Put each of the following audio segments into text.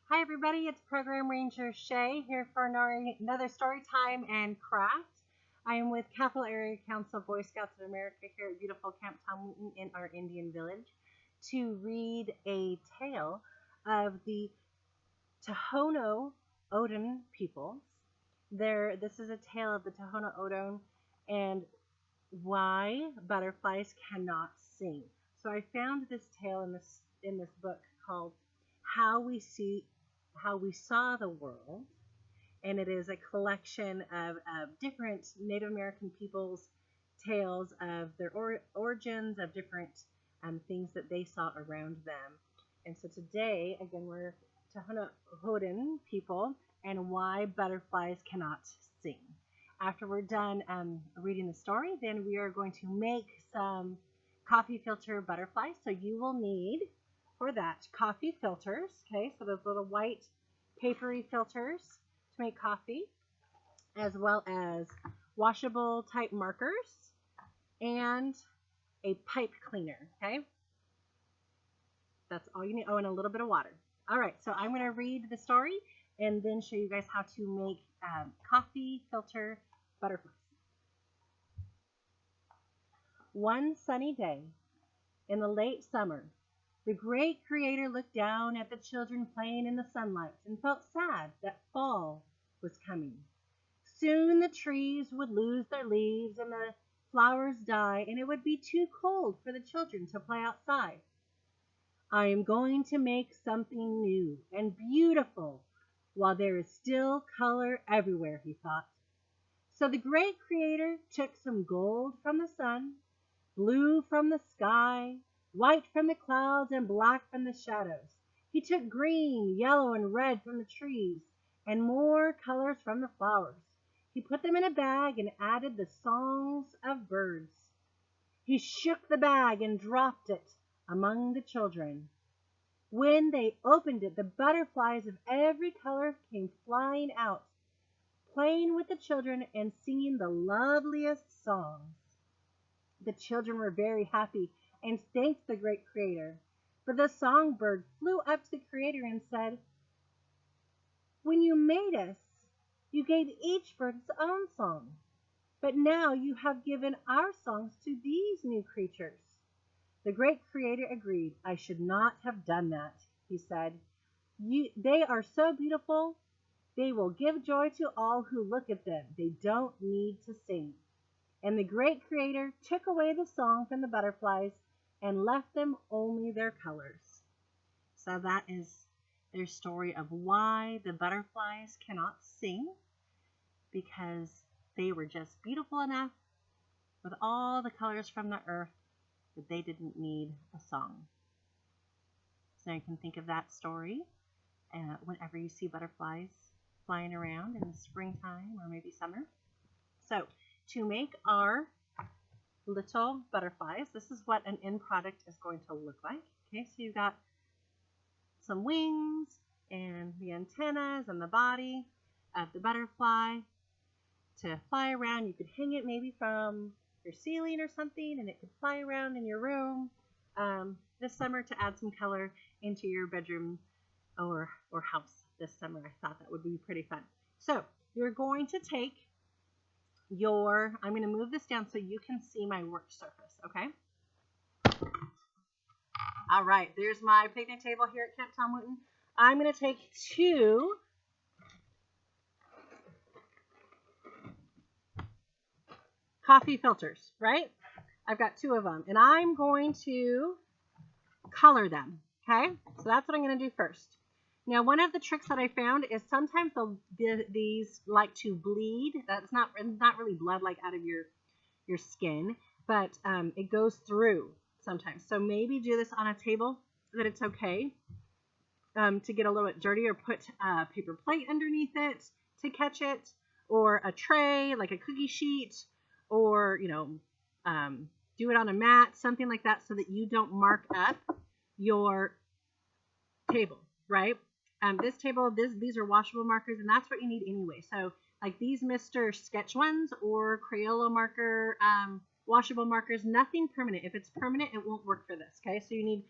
Hi everybody, it's Program Ranger Shea here for another story time and craft. I am with Capital Area Council Boy Scouts of America here at beautiful Camp Tom Wheaton in our Indian village to read a tale of the Tohono O'odham peoples. This is a tale of the Tohono O'odham and why butterflies cannot sing. So I found this tale in this book called How We Saw the World, and it is a collection of different Native American peoples' tales of their origins, of different things that they saw around them. And so today, again, we're Tohono O'odham people and why butterflies cannot sing. After we're done reading the story, then we are going to make some coffee filter butterflies. So you will need for that coffee filters, okay, so those little white papery filters to make coffee, as well as washable type markers and a pipe cleaner, okay. That's all you need. Oh, and a little bit of water. All right, so I'm going to read the story and then show you guys how to make coffee filter butterflies. One sunny day in the late summer, the great creator looked down at the children playing in the sunlight and felt sad that fall was coming. Soon the trees would lose their leaves and the flowers die, and it would be too cold for the children to play outside. I am going to make something new and beautiful while there is still color everywhere, he thought. So the great creator took some gold from the sun, blue from the sky, white from the clouds, and black from the shadows. He took green, yellow, and red from the trees, and more colors from the flowers. He put them in a bag and added the songs of birds. He shook the bag and dropped it among the children. When they opened it, the butterflies of every color came flying out, playing with the children and singing the loveliest songs. The children were very happy and thanked the great creator. But the songbird flew up to the creator and said, "When you made us, you gave each bird its own song. But now you have given our songs to these new creatures." The great creator agreed. "I should not have done that," he said. They are so beautiful. They will give joy to all who look at them. They don't need to sing. And the great creator took away the song from the butterflies and left them only their colors. So that is their story of why the butterflies cannot sing, because they were just beautiful enough with all the colors from the earth that they didn't need a song. So you can think of that story whenever you see butterflies flying around in the springtime or maybe summer. So to make our little butterflies, this is what an end product is going to look like. Okay, so you've got some wings and the antennas and the body of the butterfly to fly around. You could hang it maybe from your ceiling or something, and it could fly around in your room this summer to add some color into your bedroom or house this summer. I thought that would be pretty fun. So you're going to take I'm going to move this down so you can see my work surface, okay? All right, there's my picnic table here at Camp Tom Wheaton. I'm going to take two coffee filters, right? I've got two of them, and I'm going to color them, okay? So that's what I'm going to do first. Now, one of the tricks that I found is sometimes these like to bleed. That's not really blood like out of your skin, but it goes through sometimes. So maybe do this on a table so that it's okay to get a little bit dirty, or put a paper plate underneath it to catch it, or a tray like a cookie sheet, or do it on a mat, something like that, so that you don't mark up your table, right? This table, these are washable markers, and that's what you need anyway. So like these Mr. Sketch ones or Crayola marker, washable markers, nothing permanent. If it's permanent, it won't work for this, okay? So you need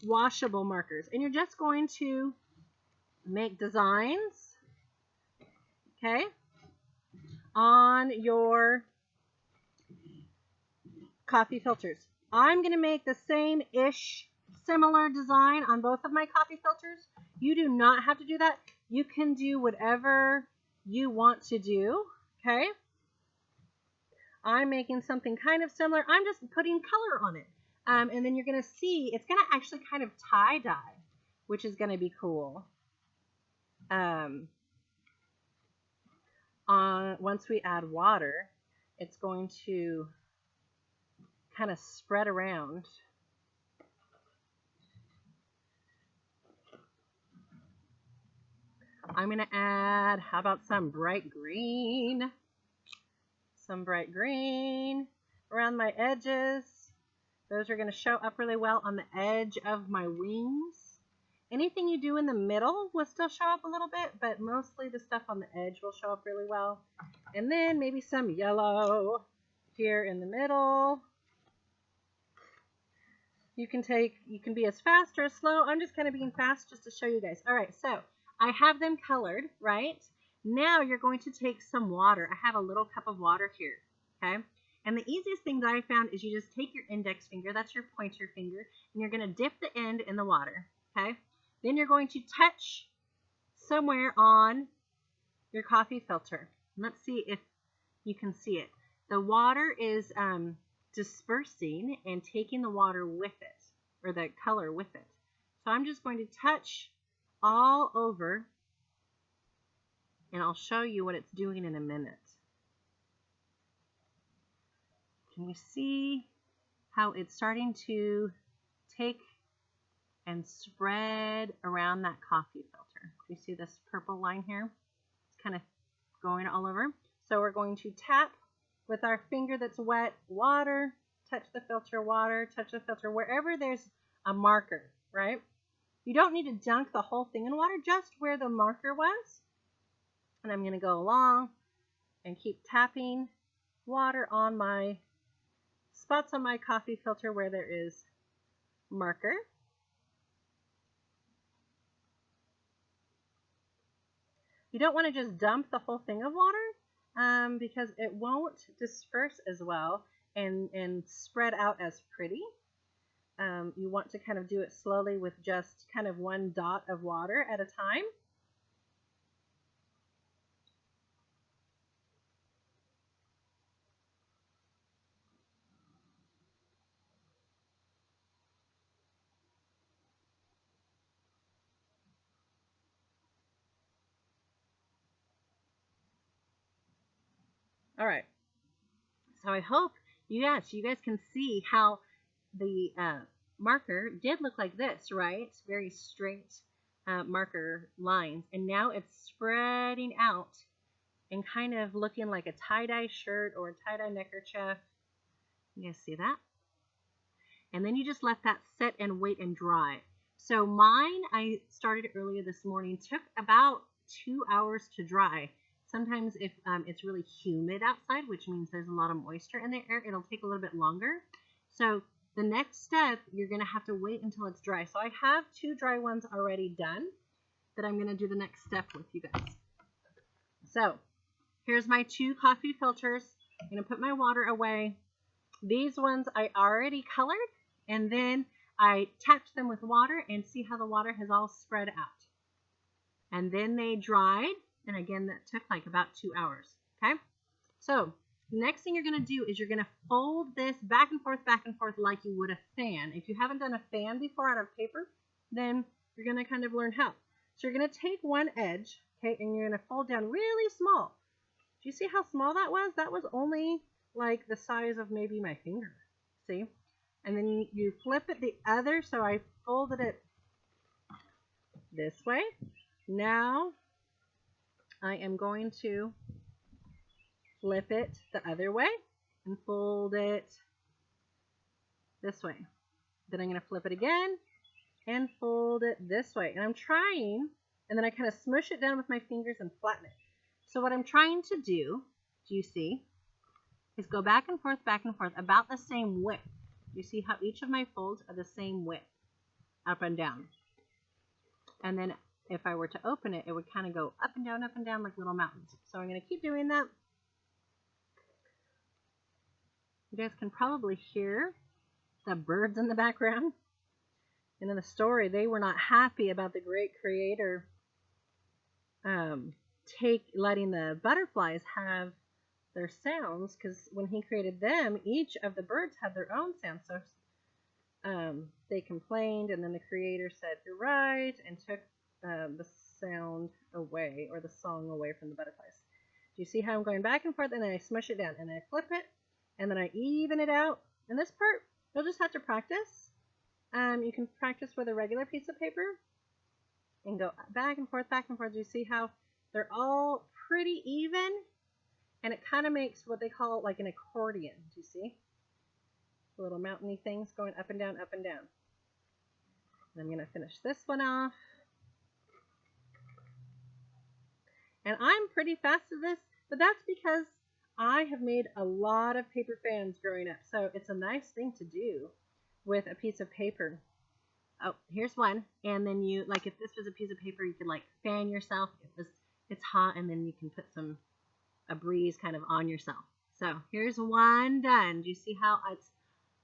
washable markers. And you're just going to make designs, okay, on your coffee filters. I'm going to make the same-ish, similar design on both of my coffee filters. You do not have to do that. You can do whatever you want to do, okay? I'm making something kind of similar. I'm just putting color on it. And then you're going to see it's going to actually kind of tie-dye, which is going to be cool. Once we add water, it's going to kind of spread around. I'm going to add, how about some bright green? Some bright green around my edges. Those are going to show up really well on the edge of my wings. Anything you do in the middle will still show up a little bit, but mostly the stuff on the edge will show up really well. And then maybe some yellow here in the middle. You can be as fast or as slow. I'm just kind of being fast just to show you guys. All right, so I have them colored, right? Now you're going to take some water. I have a little cup of water here, okay? And the easiest thing that I found is you just take your index finger, that's your pointer finger, and you're going to dip the end in the water, okay? Then you're going to touch somewhere on your coffee filter. Let's see if you can see it. The water is dispersing and taking the water with it, or the color with it. So I'm just going to touch all over, and I'll show you what it's doing in a minute. Can you see how it's starting to take and spread around that coffee filter? You see this purple line here? It's kind of going all over. So we're going to tap with our finger that's wet, water, touch the filter, water, touch the filter, wherever there's a marker, right? You don't need to dunk the whole thing in water, just where the marker was. And I'm going to go along and keep tapping water on my spots on my coffee filter where there is marker. You don't want to just dump the whole thing of water because it won't disperse as well and spread out as pretty. You want to kind of do it slowly with just kind of one dot of water at a time. All right, so I hope you guys can see how the marker did look like this, right? Very straight marker lines, and now it's spreading out and kind of looking like a tie-dye shirt or a tie-dye neckerchief. You guys see that? And then you just let that sit and wait and dry. So mine, I started earlier this morning, took about 2 hours to dry. Sometimes if it's really humid outside, which means there's a lot of moisture in the air, it'll take a little bit longer. So the next step, you're going to have to wait until it's dry. So I have 2 dry ones already done that I'm going to do the next step with you guys. So here's my 2 coffee filters. I'm going to put my water away. These ones I already colored, and then I tapped them with water and see how the water has all spread out. And then they dried. And again, that took like about 2 hours, okay? So the next thing you're going to do is you're going to fold this back and forth like you would a fan. If you haven't done a fan before out of paper, then you're going to kind of learn how. So you're going to take one edge, okay, and you're going to fold down really small. Do you see how small that was? That was only like the size of maybe my finger, see? And then you flip it the other, so I folded it this way. Now I am going to flip it the other way and fold it this way. Then I'm going to flip it again and fold it this way. And I'm trying, and then I kind of smush it down with my fingers and flatten it. So what I'm trying to do you see, is go back and forth about the same width. You see how each of my folds are the same width. up and down. And then if I were to open it, it would kind of go up and down like little mountains. So I'm going to keep doing that. You guys can probably hear the birds in the background. And in the story, they were not happy about the great creator letting the butterflies have their sounds, because when he created them, each of the birds had their own sound. So they complained, and then the creator said, "You're right," and took the sound away, or the song away from the butterflies. Do you see how I'm going back and forth, and then I smush it down, and I flip it, and then I even it out? And this part, you'll just have to practice. You can practice with a regular piece of paper and go back and forth, back and forth. Do you see how they're all pretty even? And it kind of makes what they call like an accordion. Do you see? The little mountainy things going up and down, up and down. And I'm going to finish this one off. And I'm pretty fast at this, but that's because I have made a lot of paper fans growing up. So it's a nice thing to do with a piece of paper. Oh, here's one. And then you, like if this was a piece of paper, you could like fan yourself. It's hot, and then you can put a breeze kind of on yourself. So here's one done. Do you see how it's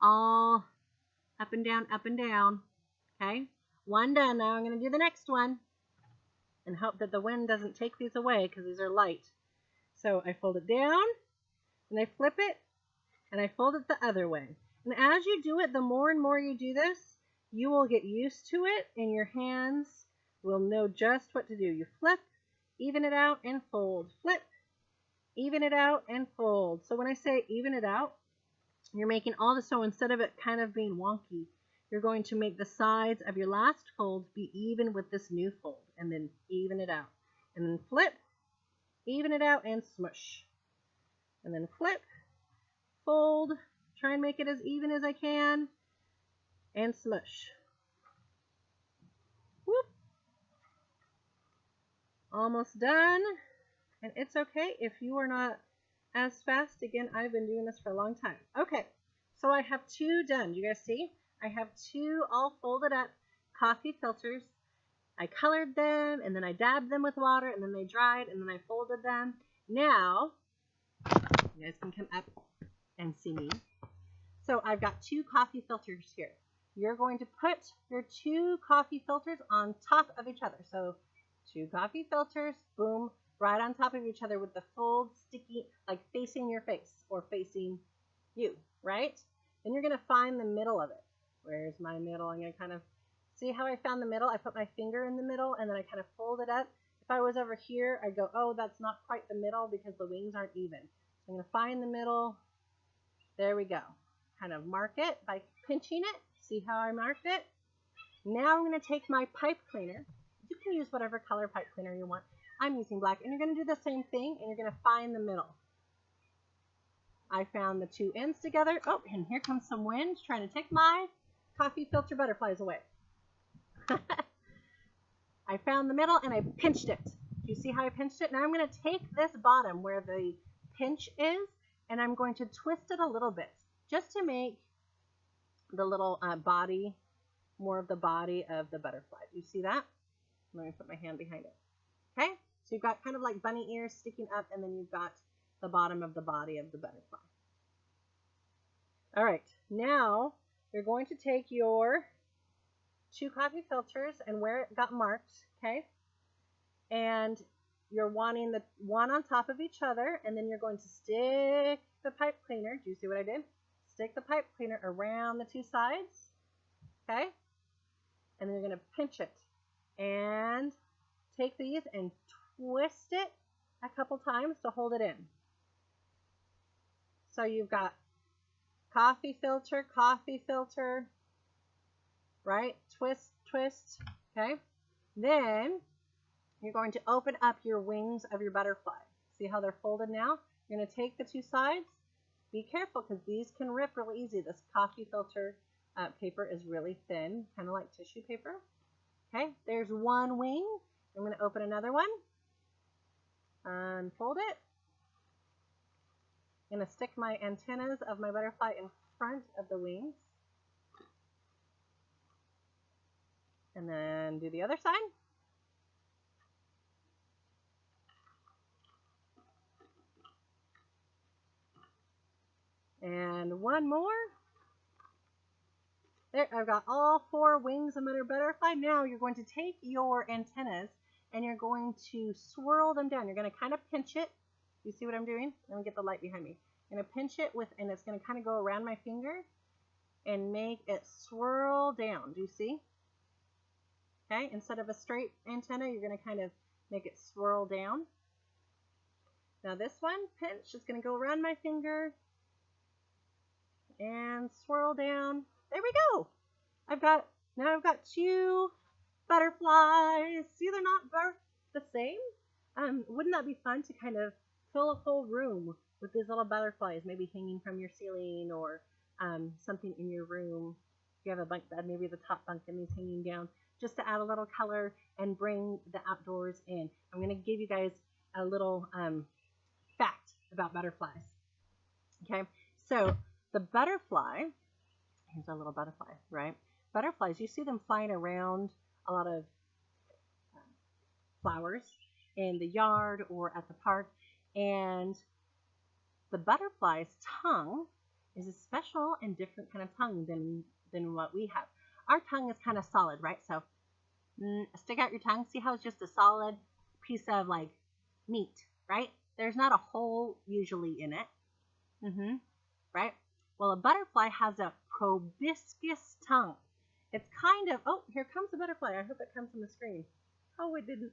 all up and down, up and down? Okay, one done. Now I'm going to do the next one and hope that the wind doesn't take these away, because these are light. So I fold it down, and I flip it, and I fold it the other way. And as you do it, the more and more you do this, you will get used to it, and your hands will know just what to do. You flip, even it out, and fold. Flip, even it out, and fold. So when I say even it out, you're making all the, so instead of it kind of being wonky, you're going to make the sides of your last fold be even with this new fold, and then even it out. And then flip, even it out, and smush. And then flip, fold, try and make it as even as I can, and smush. Whoop. Almost done. And it's okay if you are not as fast. Again, I've been doing this for a long time. Okay, so I have two done. Do you guys see? I have two all folded up coffee filters. I colored them, and then I dabbed them with water, and then they dried, and then I folded them. Now, you guys can come up and see me. So I've got two coffee filters here. You're going to put your two coffee filters on top of each other. So two coffee filters, boom, right on top of each other with the fold sticky, like facing your face or facing you, right? Then you're going to find the middle of it. Where's my middle? I'm going to kind of see how I found the middle. I put my finger in the middle, and then I kind of fold it up. If I was over here, I'd go, oh, that's not quite the middle because the wings aren't even. So I'm going to find the middle. There we go. Kind of mark it by pinching it. See how I marked it? Now I'm going to take my pipe cleaner. You can use whatever color pipe cleaner you want. I'm using black. And you're going to do the same thing, and you're going to find the middle. I found the two ends together. Oh, and here comes some wind trying to take my coffee filter butterflies away. I found the middle, and I pinched it. Do you see how I pinched it? Now I'm going to take this bottom where the pinch is, and I'm going to twist it a little bit just to make the little body, more of the body of the butterfly. Do you see that? Let me put my hand behind it. Okay? So you've got kind of like bunny ears sticking up, and then you've got the bottom of the body of the butterfly. All right. Now you're going to take your two coffee filters and where it got marked, okay? And you're wanting the one on top of each other, and then you're going to stick the pipe cleaner. Do you see what I did? Stick the pipe cleaner around the two sides, okay? And then you're going to pinch it and take these and twist it a couple times to hold it in. So you've got coffee filter, right? Twist, twist, okay? Then you're going to open up your wings of your butterfly. See how they're folded now? You're going to take the two sides. Be careful because these can rip really easy. This coffee filter paper is really thin, kind of like tissue paper. Okay, there's one wing. I'm going to open another one. Unfold it. I'm going to stick my antennas of my butterfly in front of the wings. And then do the other side. And one more. There, I've got all 4 wings of mother butterfly. Now you're going to take your antennas and you're going to swirl them down. You're going to kind of pinch it. You see what I'm doing? Let me get the light behind me. I'm going to pinch it with, and it's going to kind of go around my finger and make it swirl down. Do you see? Okay, instead of a straight antenna, you're going to kind of make it swirl down. Now this one, pinch, is going to go around my finger and swirl down. There we go. Now I've got 2 butterflies. See, they're not both the same. Wouldn't that be fun to kind of fill a whole room with these little butterflies, maybe hanging from your ceiling or something in your room? If you have a bunk bed, maybe the top bunk and these hanging down, just to add a little color and bring the outdoors in. I'm going to give you guys a little fact about butterflies. Okay, so the butterfly, here's our little butterfly, right? Butterflies, you see them flying around a lot of flowers in the yard or at the park, and the butterfly's tongue is a special and different kind of tongue than what we have. Our tongue is kind of solid, right? So stick out your tongue. See how it's just a solid piece of like meat, right? There's not a hole usually in it. Right? Well, a butterfly has a proboscis tongue. It's kind of, oh, here comes a butterfly. I hope it comes on the screen. Oh, it didn't.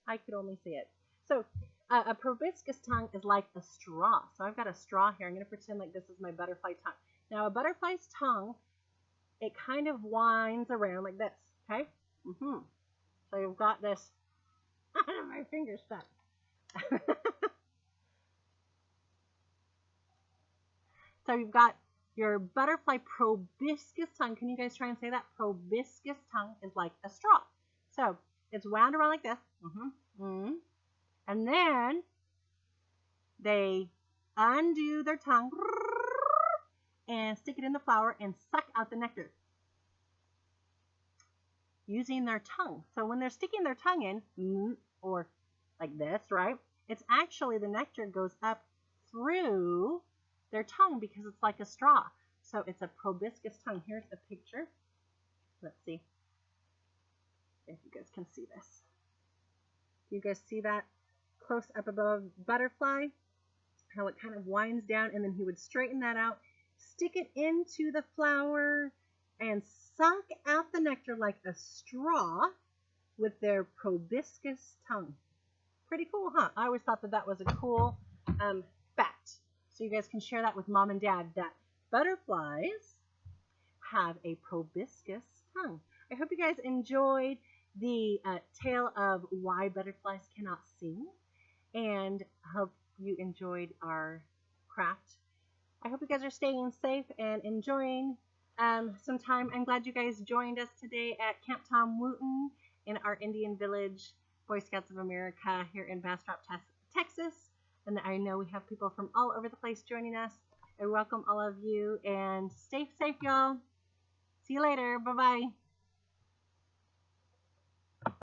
I could only see it. So a proboscis tongue is like a straw. So I've got a straw here. I'm going to pretend like this is my butterfly tongue. Now, a butterfly's tongue, it kind of winds around like this, okay? So you've got this, my finger's stuck. So you've got your butterfly proboscis tongue. Can you guys try and say that? Proboscis tongue is like a straw. So it's wound around like this. And then they undo their tongue and stick it in the flower and suck out the nectar using their tongue. So when they're sticking their tongue in, or like this, right? It's actually the nectar goes up through their tongue because it's like a straw. So it's a proboscis tongue. Here's a picture. Let's see if you guys can see this. You guys see that close up above butterfly? How it kind of winds down, and then he would straighten that out, stick it into the flower, and suck out the nectar like a straw with their proboscis tongue. Pretty cool, huh? I always thought that that was a cool fact. So you guys can share that with mom and dad, that butterflies have a proboscis tongue. I hope you guys enjoyed the tale of why butterflies cannot sing, and I hope you enjoyed our craft. I hope you guys are staying safe and enjoying some time. I'm glad you guys joined us today at Camp Tom Wooten in our Indian Village Boy Scouts of America here in Bastrop, Texas. And I know we have people from all over the place joining us. I welcome all of you, and stay safe, y'all. See you later. Bye-bye.